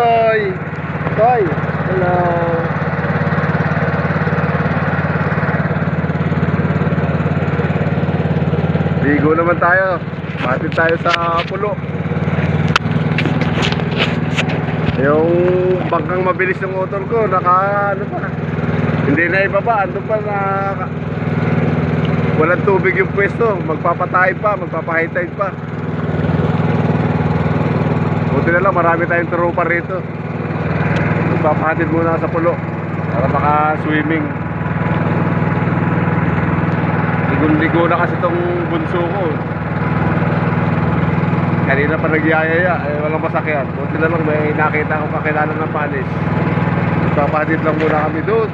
Toy. Toy. Hello. Ligo naman tayo. Matid tayo sa pulo. Yung bangkang mabilis ng motor ko, ano pa, hindi na ibaba, ando pa na walang tubig yung pwesto, magpapatay pa, magpapahigh tide pa. Buti na lang, marami tayong tropa rito. Magpapahatid muna sa pulo para maka-swimming. Ligo na kasi itong bunso ko. Kanina pa nagyayaya, walang masakyan. Buti na lang may nakita akong kakilala ng panis. Magpapahatid lang muna kami doon.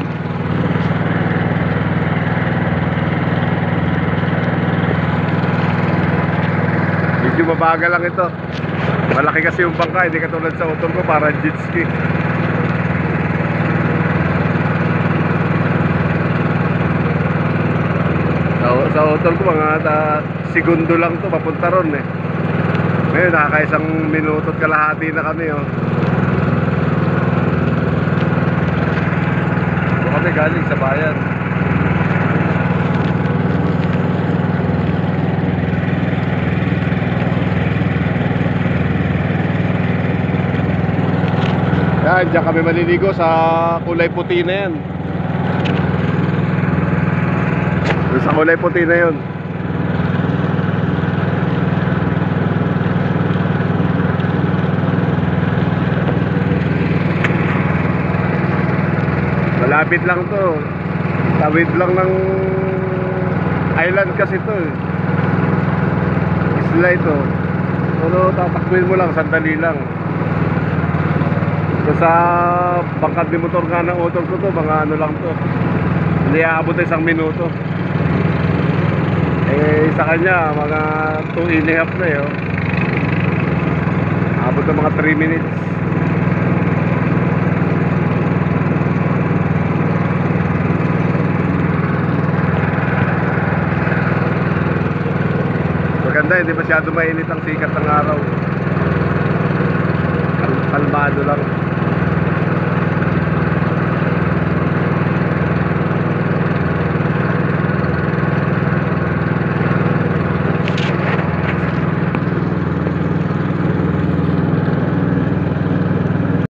Medyo mabagal lang ito. Malaki kasi yung bangka, hindi katulad sa motor ko, parang jet ski. Sa motor ko mga segundo lang to papunta ron eh. Ngayon nakakaisang minuto at kalahati na kami oh. So kami galing sa bayan. Yan, dyan kami maliligo sa kulay puti na yan. Sa kulay puti na yun. Malapit lang to. Tawid lang ng island kasi to eh. Isla ito. Pero tatakbuhin mo lang, sandali lang. So, sa bangkad ni motor nga ng motor ko to, mga ano lang to, hindi aabot na 1 minuto. Eh sa kanya mga 2.5 na yun. Aabot na mga 3 minutes. Maganda, hindi masyado mainit ang sikat ng araw. Kalmado lang.